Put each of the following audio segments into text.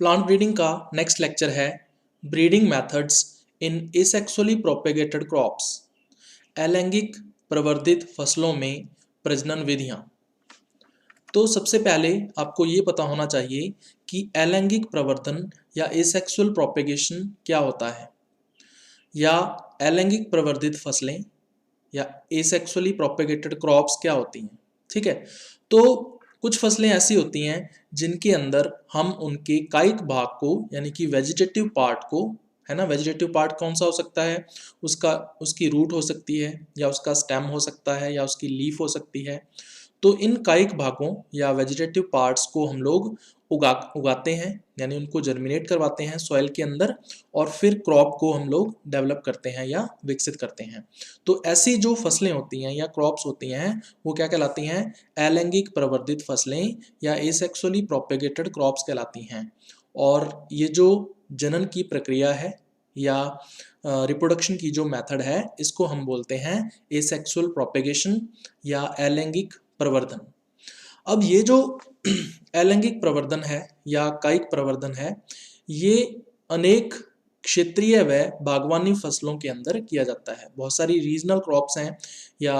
Plant breeding का next lecture है breeding methods in asexually propagated crops, अलैंगिक प्रवर्धित फसलों में प्रजनन विधियां। तो सबसे पहले आपको ये पता होना चाहिए कि अलैंगिक प्रवर्धन या एसेक्सुअल प्रोपेगेशन क्या होता है, या अलैंगिक प्रवर्धित फसलें या एसेक्सुअली प्रोपेगेटेड क्रॉप्स क्या होती हैं। ठीक है, तो कुछ फसलें ऐसी होती हैं जिनके अंदर हम उनके कायिक भाग को यानी कि वेजिटेटिव पार्ट को, है ना, वेजिटेटिव पार्ट कौन सा हो सकता है, उसकी रूट हो सकती है, या उसका स्टेम हो सकता है, या उसकी लीफ हो सकती है। तो इन कायिक भागों या वेजिटेटिव पार्ट्स को हम लोग उगाते हैं, यानी उनको जर्मिनेट करवाते हैं सॉइल के अंदर, और फिर क्रॉप को हम लोग डेवलप करते हैं या विकसित करते हैं। तो ऐसी जो फसलें होती हैं या क्रॉप्स होती हैं वो क्या कहलाती हैं, अलैंगिक प्रवर्धित फसलें या एसेक्सुअली प्रोपेगेटेड क्रॉप्स कहलाती हैं। और ये जो जनन की प्रक्रिया है या रिप्रोडक्शन की जो मेथड है, इसको हम बोलते हैं एसेक्सुअल प्रोपेगेशन या अलैंगिक प्रवर्धन। अब ये जो अलैंगिक प्रवर्धन है या कायिक प्रवर्धन है, ये अनेक क्षेत्रीय व बागवानी फसलों के अंदर किया जाता है। बहुत सारी रीजनल क्रॉप्स हैं या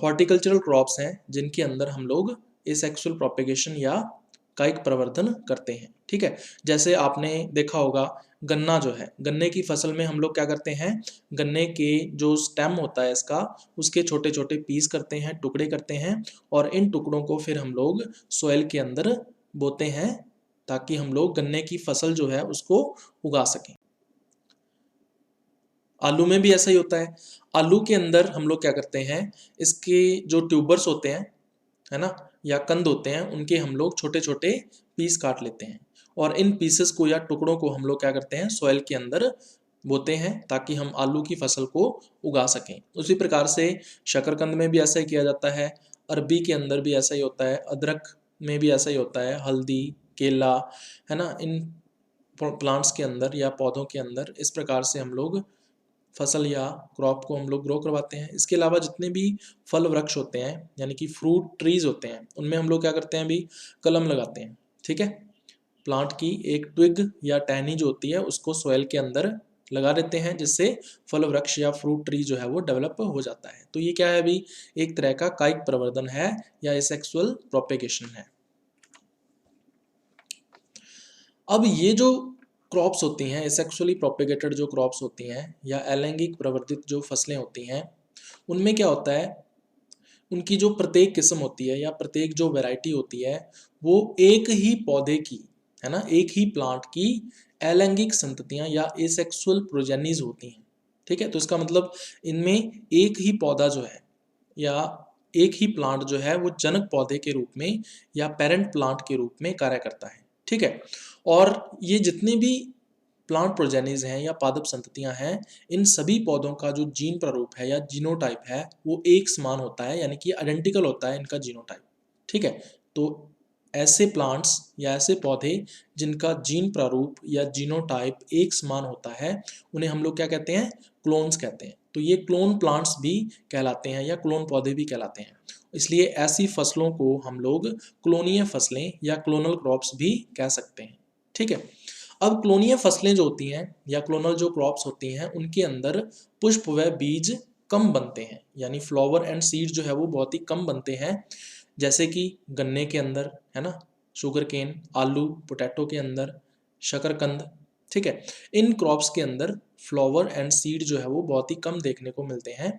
हॉर्टिकल्चरल क्रॉप्स हैं जिनके अंदर हम लोग एसेक्सुअल प्रोपेगेशन या कायिक प्रवर्धन करते हैं। ठीक है, जैसे आपने देखा होगा गन्ना जो है, गन्ने की फसल में हम लोग क्या करते हैं, गन्ने के जो स्टेम होता है इसका, उसके छोटे छोटे पीस करते हैं, टुकड़े करते हैं, और इन टुकड़ों को फिर हम लोग सॉइल के अंदर बोते हैं ताकि हम लोग गन्ने की फसल जो है उसको उगा सकें। आलू में भी ऐसा ही होता है। आलू के अंदर हम लोग क्या करते हैं, इसके जो ट्यूबर्स होते हैं, है ना, या कंद होते हैं, उनके हम लोग छोटे छोटे पीस काट लेते हैं, और इन पीसेस को या टुकड़ों को हम लोग क्या करते हैं, सॉइल के अंदर बोते हैं ताकि हम आलू की फसल को उगा सकें। उसी प्रकार से शकरकंद में भी ऐसा ही किया जाता है, अरबी के अंदर भी ऐसा ही होता है, अदरक में भी ऐसा ही होता है, हल्दी, केला, है ना, इन प्लांट्स के अंदर या पौधों के अंदर इस प्रकार से हम लोग फसल या क्रॉप को हम लोग ग्रो करवाते हैं। इसके अलावा जितने भी फल वृक्ष होते हैं यानी कि फ्रूट ट्रीज होते हैं, उनमें हम लोग क्या करते हैं, अभी कलम लगाते हैं। ठीक है, प्लांट की एक ट्विग या टहनी जो होती है उसको सॉइल के अंदर लगा देते हैं, जिससे फल वृक्ष या फ्रूट ट्री जो है वो डेवलप हो जाता है। तो ये क्या है, अभी एक तरह का कायिक प्रवर्धन है या एसेक्सुअल प्रोपेगेशन है। अब ये जो क्रॉप्स होती हैं, एसेक्सुअली प्रोपेगेटेड जो क्रॉप्स होती हैं या अलैंगिक प्रवर्धित जो फसलें होती हैं, उनमें क्या होता है, उनकी जो प्रत्येक किस्म होती है या प्रत्येक जो वैरायटी होती है, वो एक ही पौधे की, है ना, एक ही प्लांट की अलैंगिक संततियां या एसेक्सुअल प्रोजेनीज होती हैं। ठीक है, तो इसका मतलब इनमें एक ही पौधा जो है या एक ही प्लांट जो है वो जनक पौधे के रूप में या पेरेंट प्लांट के रूप में कार्य करता है। ठीक है, और ये जितने भी प्लांट प्रोजेनीज हैं या पादप संततियां हैं, इन सभी पौधों का जो जीन प्रारूप है या जीनोटाइप है वो एक समान होता है, यानी कि आइडेंटिकल होता है इनका जीनोटाइप। ठीक है, तो ऐसे प्लांट्स या ऐसे पौधे जिनका जीन प्रारूप या जीनोटाइप एक समान होता है, उन्हें हम लोग क्या कहते हैं, क्लोन्स कहते हैं। तो ये क्लोन प्लांट्स भी कहलाते हैं या क्लोन पौधे भी कहलाते हैं। इसलिए ऐसी फसलों को हम लोग क्लोनीय फसलें या क्लोनल क्रॉप्स भी कह सकते हैं। ठीक है, अब क्लोनीय फसलें जो होती हैं या क्लोनल जो क्रॉप्स होती हैं, उनके अंदर पुष्प व बीज कम बनते हैं, यानी फ्लावर एंड सीड जो है वो बहुत ही कम बनते हैं। जैसे कि गन्ने के अंदर, है ना, शुगर केन, आलू, पोटैटो के अंदर, शकरकंद। ठीक है, इन क्रॉप्स के अंदर फ्लावर एंड सीड जो है वो बहुत ही कम देखने को मिलते हैं।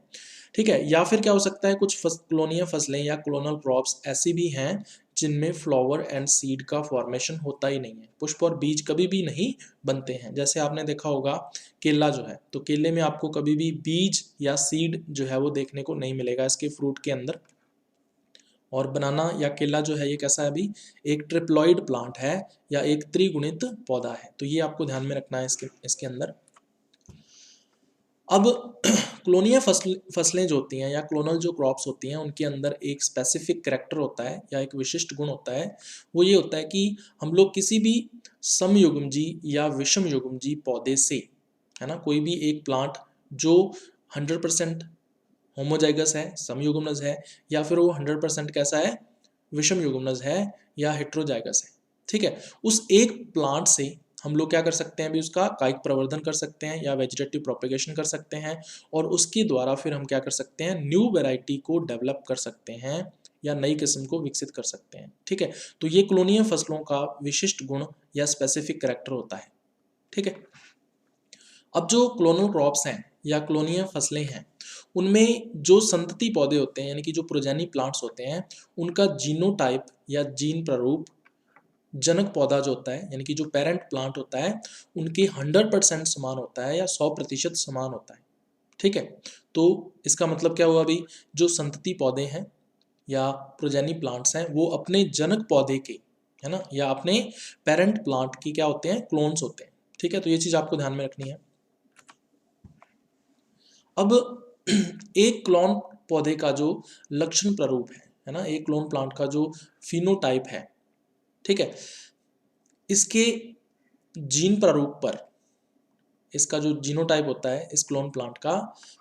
ठीक है, या फिर क्या हो सकता है, कुछ क्लोनीय फसलें या क्लोनल क्रॉप्स ऐसी भी हैं जिनमें फ्लावर एंड सीड का फॉर्मेशन होता ही नहीं है, पुष्प और बीज कभी भी नहीं बनते हैं। जैसे आपने देखा होगा केला जो है, तो केले में आपको कभी भी बीज या सीड जो है वो देखने को नहीं मिलेगा इसके फ्रूट के अंदर। और बनाना या केला जो है ये कैसा है, अभी एक ट्रिप्लॉइड प्लांट है या एक त्रिगुणित पौधा है। तो ये आपको ध्यान में रखना है इसके अंदर। अब क्लोनीय फसलें जो होती हैं या क्लोनल जो क्रॉप्स होती हैं, उनके अंदर एक स्पेसिफिक कैरेक्टर होता है या एक विशिष्ट गुण होता है। वो ये होता है कि हम लोग किसी भी समयुग्मजी या विषम युग्मजी पौधे से, है ना, कोई भी एक प्लांट जो 100% होमोजाइगस है, समयुग्मनज है, या फिर वो 100% कैसा है, विषम युग्मनज है या हेट्रोजाइगस है। ठीक है। उस एक प्लांट से हम लोग क्या कर सकते हैं अभी, उसका कायिक प्रवर्धन कर सकते हैं या वेजिटेटिव प्रोपेगेशन कर सकते हैं, और उसके द्वारा फिर हम क्या कर सकते हैं, न्यू वैरायटी को डेवलप कर सकते हैं या नई किस्म को विकसित कर सकते हैं। ठीक है, तो ये क्लोनीय फसलों का विशिष्ट गुण या स्पेसिफिक कैरेक्टर होता है। ठीक है, अब जो क्लोनल क्रॉप्स हैं या क्लोनीय फसलें हैं, उनमें जो संतति पौधे होते हैं यानी कि जो प्रोजेनी प्लांट्स होते हैं, उनका जीनोटाइप या जीन प्रारूप जनक पौधा जो होता है यानी कि जो पेरेंट प्लांट होता है, उनके 100% समान होता है या 100% समान होता है। ठीक है, तो इसका मतलब क्या हुआ, अभी जो संतति पौधे हैं या प्रोजेनी प्लांट्स हैं, वो अपने जनक पौधे के, है ना, या अपने पेरेंट प्लांट की क्या होते हैं, क्लोन्स होते हैं। ठीक है, तो ये चीज आपको ध्यान में रखनी है। अब एक क्लोन पौधे का जो लक्षण प्रारूप है ना, एक क्लोन प्लांट का जो फिनोटाइप है, ठीक है, इसके जीन प्रारूप पर, इसका जो जीनोटाइप होता है इस क्लोन प्लांट का,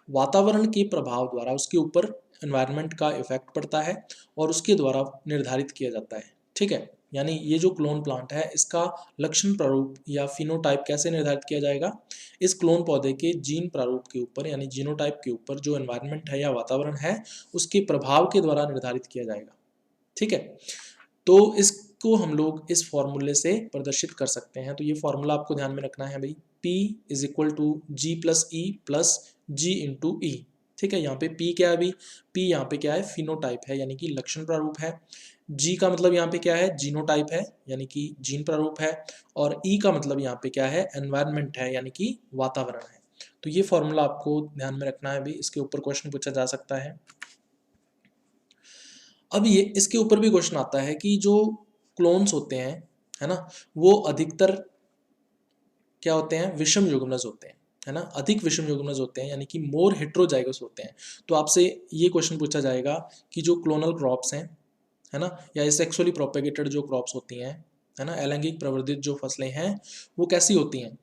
वातावरण के प्रभाव द्वारा उसके ऊपर एनवायरनमेंट का इफेक्ट पड़ता है और उसके द्वारा निर्धारित किया जाता है। ठीक है, यानी ये जो क्लोन प्लांट है इसका लक्षण प्रारूप या फिनोटाइप कैसे निर्धारित किया जाएगा, इस क्लोन पौधे के जीन प्रारूप के ऊपर यानी जीनोटाइप के ऊपर जो एनवायरनमेंट है या वातावरण है उसके प्रभाव के द्वारा निर्धारित किया जाएगा। ठीक है, तो इसको हम लोग इस फॉर्मूले से प्रदर्शित कर सकते हैं। तो ये फॉर्मूला आपको ध्यान में रखना है भाई, P is equal to G plus E plus G into E. ठीक है, यहाँ पे P क्या है अभी, P यहाँ पे क्या है, फिनोटाइप है यानी कि लक्षण प्रारूप है। G का मतलब यहाँ पे क्या है, जीनोटाइप है यानी कि जीन प्रारूप है। और E का मतलब यहाँ पे क्या है, एनवायरनमेंट है यानी कि वातावरण है। तो ये फॉर्मूला आपको ध्यान में रखना है भाई, इसके ऊपर क्वेश्चन पूछा जा सकता है। अब ये इसके ऊपर भी क्वेश्चन आता है कि जो क्लोन्स होते हैं, है ना, वो अधिकतर क्या होते हैं, विषम युग्मज होते हैं, है ना, अधिक विषम युग्मज होते हैं यानी कि मोर हेट्रोजाइगस होते हैं। तो आपसे ये क्वेश्चन पूछा जाएगा कि जो क्लोनल क्रॉप्स हैं, है ना, या सेक्सुअली प्रोपेगेटेड जो क्रॉप्स होती हैं, है ना, अलैंगिक प्रवर्धित जो फसलें हैं, वो कैसी होती हैं,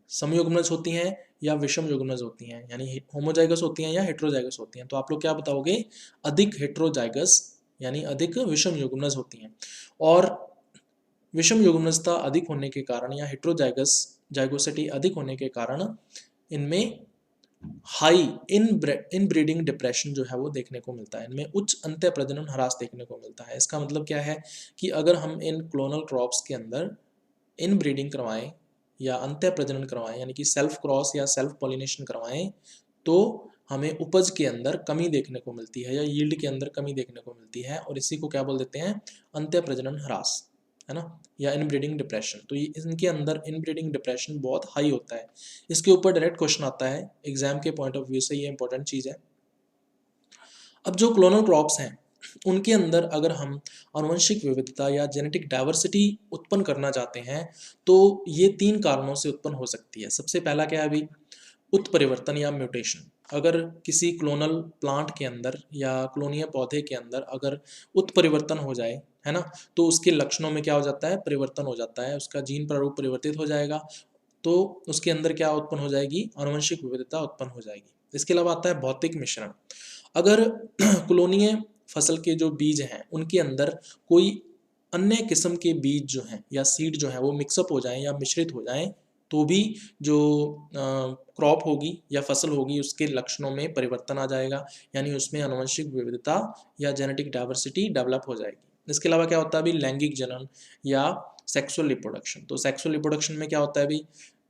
समयुग्मज होती हैं या विषम युग्मज होती हैं, यानी होमोजाइगस होती हैं या हेट्रोजाइगस होती हैं। तो आप लोग क्या बताओगे, अधिक हेट्रोजाइगस यानी अधिक विषम युग्मज होती हैं। और विषम युग्मजता अधिक होने के कारण या हेट्रोजाइगस जाइगोसिटी अधिक होने के कारण इनमें हाई इन ब्रीडिंग डिप्रेशन जो है वो देखने को मिलता है, इनमें उच्च अंत्य प्रजनन ह्रास देखने को मिलता है। इसका मतलब क्या है कि अगर हम इन क्लोनल क्रॉप्स के अंदर इन ब्रीडिंग करवाएं या अंत्य प्रजनन करवाएं यानी कि सेल्फ क्रॉस या सेल्फ पॉलिनेशन करवाएं, तो हमें उपज के अंदर कमी देखने को मिलती है या यील्ड के अंदर कमी देखने को मिलती है, और इसी को क्या बोल देते हैं, अंत्य प्रजनन ह्रास, है ना, या इनब्रीडिंग डिप्रेशन। तो ये इनके अंदर इनब्रीडिंग डिप्रेशन बहुत हाई होता है। इसके ऊपर डायरेक्ट क्वेश्चन आता है एग्जाम के पॉइंट ऑफ व्यू से, ये इंपॉर्टेंट चीज़ है। अब जो क्लोनल क्रॉप्स हैं उनके अंदर अगर हम आनुवंशिक विविधता या जेनेटिक डाइवर्सिटी उत्पन्न करना चाहते हैं, तो ये 3 कारणों से उत्पन्न हो सकती है। सबसे पहला क्या है अभी, उत्परिवर्तन या म्यूटेशन। अगर किसी क्लोनल प्लांट के अंदर या क्लोनीय पौधे के अंदर अगर उत्परिवर्तन हो जाए, है ना, तो उसके लक्षणों में क्या हो जाता है, परिवर्तन हो जाता है, उसका जीन प्रारूप परिवर्तित हो जाएगा, तो उसके अंदर क्या उत्पन्न हो जाएगी, आनुवंशिक विविधता उत्पन्न हो जाएगी। इसके अलावा आता है भौतिक मिश्रण। अगर क्लोनीय फसल के जो बीज हैं उनके अंदर कोई अन्य किस्म के बीज जो हैं या सीड जो है वो मिक्सअप हो जाएं या मिश्रित हो जाएं, तो भी जो क्रॉप होगी या फसल होगी उसके लक्षणों में परिवर्तन आ जाएगा, यानी उसमें आनुवंशिक विविधता या जेनेटिक डाइवर्सिटी डेवलप हो जाएगी। इसके अलावा क्या होता है अभी, लैंगिक जनन या सेक्सुअल रिप्रोडक्शन। तो सेक्सुअल रिप्रोडक्शन में क्या होता है अभी,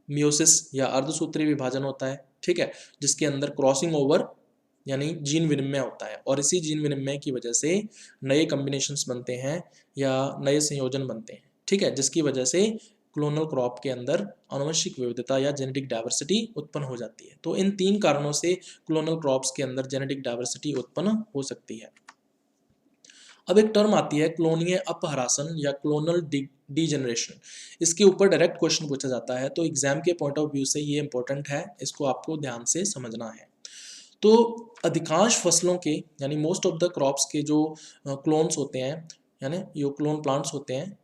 मियोसिस या अर्धसूत्री विभाजन होता है, ठीक है, जिसके अंदर क्रॉसिंग ओवर यानी जीन विनिमय होता है, और इसी जीन विनिमय की वजह से नए कॉम्बिनेशंस बनते हैं या नए संयोजन बनते हैं, ठीक है, जिसकी वजह से क्लोनल क्रॉप के अंदर आनुवंशिक विविधता या जेनेटिक डाइवर्सिटी उत्पन्न हो जाती है। तो इन 3 कारणों से क्लोनल क्रॉप्स के अंदर जेनेटिक डाइवर्सिटी उत्पन्न हो सकती है। अब एक टर्म आती है क्लोनीय अपहरासन या क्लोनल डीजेनरेशन। इसके ऊपर डायरेक्ट क्वेश्चन पूछा जाता है, तो एग्जाम के पॉइंट ऑफ व्यू से ये इंपॉर्टेंट है, इसको आपको ध्यान से समझना है। तो अधिकांश फसलों के यानी मोस्ट ऑफ द क्रॉप्स के जो क्लोन्स होते हैं यानी जो क्लोन प्लांट्स होते हैं,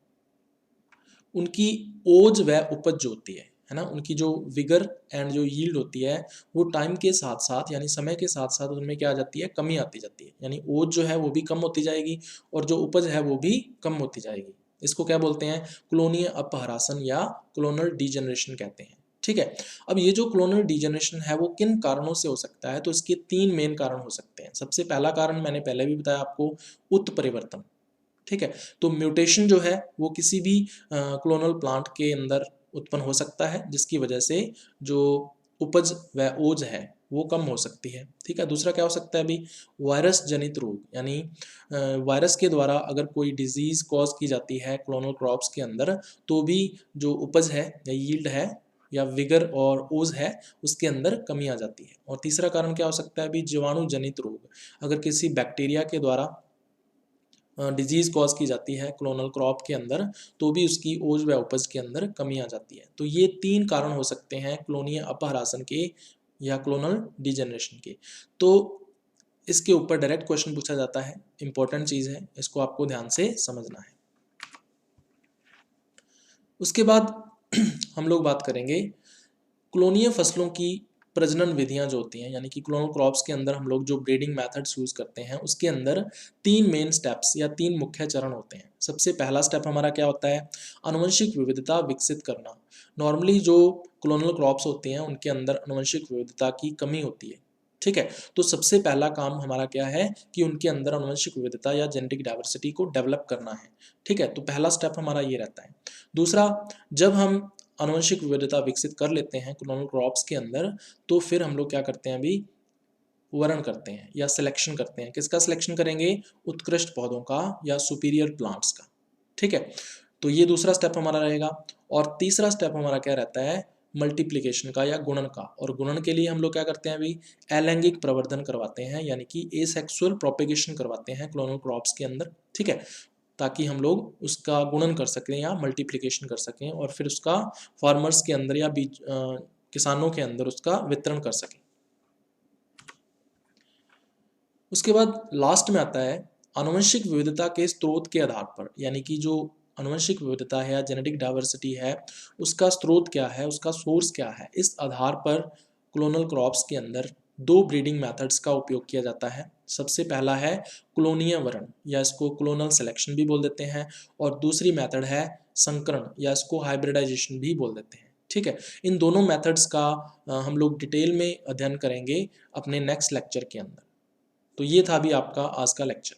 उनकी ओज व उपज जो होती है ना, उनकी जो विगर एंड जो यील्ड होती है, वो टाइम के साथ साथ यानी समय के साथ साथ उनमें क्या आ जाती है, कमी आती जाती है, यानी ओज जो है वो भी कम होती जाएगी और जो उपज है वो भी कम होती जाएगी। इसको क्या बोलते हैं, क्लोनीय अपहरासन या क्लोनल डीजनरेशन कहते हैं। ठीक है, अब ये जो क्लोनल डीजनरेशन है वो किन कारणों से हो सकता है, तो इसके 3 मेन कारण हो सकते हैं। सबसे पहला कारण मैंने पहले भी बताया आपको, उत्परिवर्तन। ठीक है, तो म्यूटेशन जो है वो किसी भी क्लोनल प्लांट के अंदर उत्पन्न हो सकता है, जिसकी वजह से जो उपज व ओज है वो कम हो सकती है। ठीक है, दूसरा क्या हो सकता है अभी, वायरस जनित रोग, यानी वायरस के द्वारा अगर कोई डिजीज कॉज की जाती है क्लोनल क्रॉप्स के अंदर, तो भी जो उपज है या यील्ड है या विगर और ओज है उसके अंदर कमी आ जाती है। और तीसरा कारण क्या हो सकता है अभी, जीवाणु जनित रोग, अगर किसी बैक्टीरिया के द्वारा डिजीज कॉज की जाती है क्लोनल क्रॉप के अंदर, तो भी उसकी ओज व उपज के अंदर कमी आ जाती है। तो ये 3 कारण हो सकते हैं क्लोनीय अपहरासन के या क्लोनल डिजेनरेशन के। तो इसके ऊपर डायरेक्ट क्वेश्चन पूछा जाता है, इंपॉर्टेंट चीज़ है, इसको आपको ध्यान से समझना है। उसके बाद हम लोग बात करेंगे क्लोनीय फसलों की प्रजनन विधियां जो होती हैं, यानी कि क्लोनल क्रॉप्स के अंदर हम लोग जो ब्रीडिंग मेथड्स यूज करते हैं उसके अंदर 3 मेन स्टेप्स या 3 मुख्य चरण होते हैं। सबसे पहला स्टेप हमारा क्या होता है, आनुवंशिक विविधता विकसित करना। नॉर्मली जो क्लोनल क्रॉप्स होते हैं उनके अंदर आनुवंशिक विविधता की कमी होती है। ठीक है, तो सबसे पहला काम हमारा क्या है कि उनके अंदर आनुवंशिक विविधता या जेनेटिक डाइवर्सिटी को डेवलप करना है। ठीक है, तो पहला स्टेप हमारा ये रहता है। दूसरा, जब हम आनुवंशिक विविधता विकसित कर लेते हैं क्लोनल क्रॉप्स के अंदर, तो फिर हम लोग क्या करते हैं अभी, वरण करते हैं या सिलेक्शन करते हैं। किसका सिलेक्शन करेंगे, उत्कृष्ट पौधों का या सुपीरियर प्लांट्स का। ठीक है, तो ये दूसरा स्टेप हमारा रहेगा। और तीसरा स्टेप हमारा क्या रहता है, मल्टीप्लिकेशन का या गुणन का। और गुणन के लिए हम लोग क्या करते हैं अभी, अलैंगिक प्रवर्धन करवाते हैं, यानी कि एसेक्सुअल प्रोपेगेशन करवाते हैं क्लोनल क्रॉप्स के अंदर। ठीक है, ताकि हम लोग उसका गुणन कर सकें या मल्टीप्लिकेशन कर सकें और फिर उसका फार्मर्स के अंदर या बीज किसानों के अंदर उसका वितरण कर सकें। उसके बाद लास्ट में आता है आनुवंशिक विविधता के स्रोत के आधार पर, यानी कि जो आनुवंशिक विविधता है या जेनेटिक डाइवर्सिटी है उसका स्रोत क्या है, उसका सोर्स क्या है, इस आधार पर क्लोनल क्रॉप्स के अंदर 2 ब्रीडिंग मेथड्स का उपयोग किया जाता है। सबसे पहला है क्लोनीय वरण या इसको क्लोनल सिलेक्शन भी बोल देते हैं, और दूसरी मेथड है संकरण या इसको हाइब्रिडाइजेशन भी बोल देते हैं। ठीक है, इन दोनों मेथड्स का हम लोग डिटेल में अध्ययन करेंगे अपने नेक्स्ट लेक्चर के अंदर। तो ये था भी आपका आज का लेक्चर।